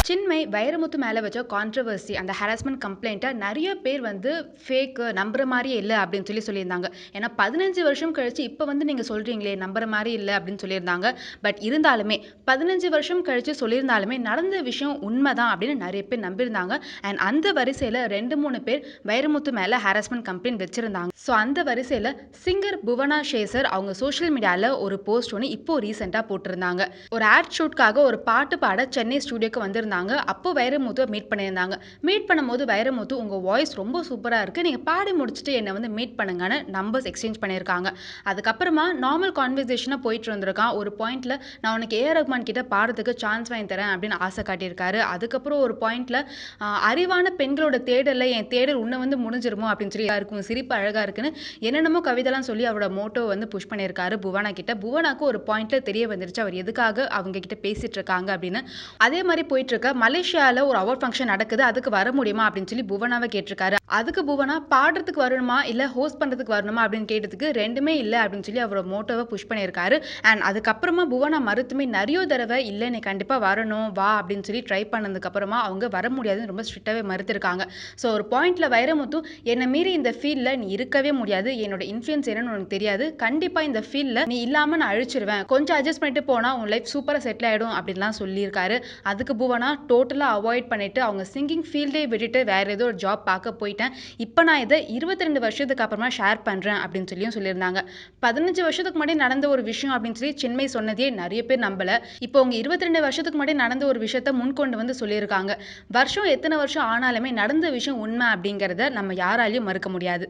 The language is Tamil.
சின்மை வைரமுத்து மேலே வச்ச கான்ட்ரவர்சி அந்த ஹராஸ்மெண்ட் கம்ப்ளைண்ட்டை நிறைய பேர் வந்து ஃபேக்கு நம்புற மாதிரியே இல்லை அப்படின்னு சொல்லியிருந்தாங்க. ஏன்னா 15 வருஷம் கழிச்சு இப்போ வந்து நீங்கள் சொல்கிறீங்களே நம்புற மாதிரி இல்லை அப்படின்னு சொல்லியிருந்தாங்க. பட் இருந்தாலுமே 15 வருஷம் கழிச்சு சொல்லியிருந்தாலுமே நடந்த விஷயம் உண்மைதான் அப்படின்னு நிறைய பேர் நம்பியிருந்தாங்க. அண்ட் அந்த வரிசையில் 2-3 பேர் வைரமுத்து மேலே ஹராஸ்மெண்ட் கம்ப்ளைண்ட் வச்சுருந்தாங்க. ஸோ அந்த வரிசையில் சிங்கர் புவனா ஷேசர் அவங்க சோஷியல் மீடியாவில் ஒரு போஸ்ட் ஒன்று இப்போ ரீசெண்டாக போட்டிருந்தாங்க. ஒரு ஆட் ஷூட்காக ஒரு பாட்டு பாட சென்னை ஸ்டூடியோக்கு வந்திருந்தாங்க. அப்போ வைரமுத்துவை மீட் பண்ணியிருந்தாங்க. மீட் பண்ணும்போது வைரமுத்து உங்கள் வாய்ஸ் ரொம்ப சூப்பராக இருக்குது, நீங்கள் பாடி முடிச்சுட்டு என்னை வந்து மீட் பண்ணுங்கன்னு நம்பர்ஸ் எக்ஸ்சேஞ்ச் பண்ணியிருக்காங்க. அதுக்கப்புறமா நார்மல் கான்வர்சேஷனாக போயிட்டு இருந்திருக்கான். ஒரு பாயிண்ட்டில் நான் உனக்கு ஏஆர் ரஹ்மான் கிட்ட பாடுறதுக்கு சான்ஸ் வாங்கி தரேன் அப்படின்னு ஆசை காட்டியிருக்காரு. அதுக்கப்புறம் ஒரு பாயிண்ட்டில் அறிவான பெண்களோட தேடலில் என் தேடல் உன்னை வந்து முடிஞ்சிருமோ அப்படின்னு சொல்லி இருக்கும், சிரிப்பு அழகாக இருக்குன்னு என்னென்னமோ கவிதைலாம் சொல்லி அவரோட மோட்டோ வந்து புஷ் பண்ணியிருக்காரு புவனா கிட்ட. புவனாக்கு ஒரு பாயிண்ட்டில் தெரிய வந்துருச்சு அவர் எதுக்காக அவங்க கிட்ட பேசிட்டு இருக்காங்க அப்படின்னு. அதே மாதிரி போயிட்டு இருக்க மலேசியாவில் ஒரு அவார்ட் ஃபங்க்ஷன் நடக்குது, அதுக்கு வர முடியுமா அப்படின்னு சொல்லி புவனாவை கேட்டிருக்காரு. அதுக்கு புவனா பாடுறதுக்கு வரணுமா இல்லை ஹோஸ்ட் பண்ணுறதுக்கு வரணுமா அப்படின்னு கேட்டதுக்கு ரெண்டுமே இல்லை அப்படின்னு சொல்லி அவரோட மோட்டோவை புஷ் பண்ணியிருக்காரு. அண்ட் அதுக்கப்புறமா புவனா மறுத்துமே நிறைய தடவை இல்லை நீ கண்டிப்பாக வரணும் வா அப்படின்னு சொல்லி ட்ரை பண்ணதுக்கப்புறமா அவங்க வர முடியாதுன்னு ரொம்ப ஸ்ட்ரிக்டாகவே மறுத்திருக்காங்க. ஸோ ஒரு பாயிண்ட்டில் வைரமுத்து என்னை மீறி இந்த ஃபீல்டில் நீ இருக்கவே முடியாது, என்னோட இன்ஃப்ளூயன்ஸ் என்னன்னு உனக்கு தெரியாது, கண்டிப்பாக இந்த ஃபீல்டில் நீ இல்லாமல் நான் அழிச்சிருவேன், கொஞ்சம் அட்ஜஸ்ட் பண்ணிட்டு போனால் உன் லைஃப் சூப்பராக செட்டில் ஆகிடும் அப்படின்லாம் சொல்லியிருக்காரு. அதுக்கு புவனா டோட்டலாக அவாய்ட் பண்ணிட்டு அவங்க சிங்கிங் ஃபீல்டே விட்டுட்டு வேற ஏதோ ஒரு ஜாப் பார்க்க போயிட்டேன், இப்போ நான் இதை 22 வருஷத்துக்கு அப்புறமா ஷேர் பண்ணுறேன் அப்படின்னு சொல்லியிருந்தாங்க. 15 வருஷத்துக்கு முன்னாடி நடந்த ஒரு விஷயம் அப்படின்னு சொல்லி சின்மை சொன்னதே நிறைய பேர் நம்பலை. இப்போ அவங்க 22 வருஷத்துக்கு முன்னாடி நடந்த ஒரு விஷயத்த முன்கொண்டு வந்து சொல்லியிருக்காங்க. வருஷம் எத்தனை வருஷம் ஆனாலுமே நடந்த விஷயம் உண்மை அப்படிங்கிறத நம்ம யாராலையும் மறுக்க முடியாது.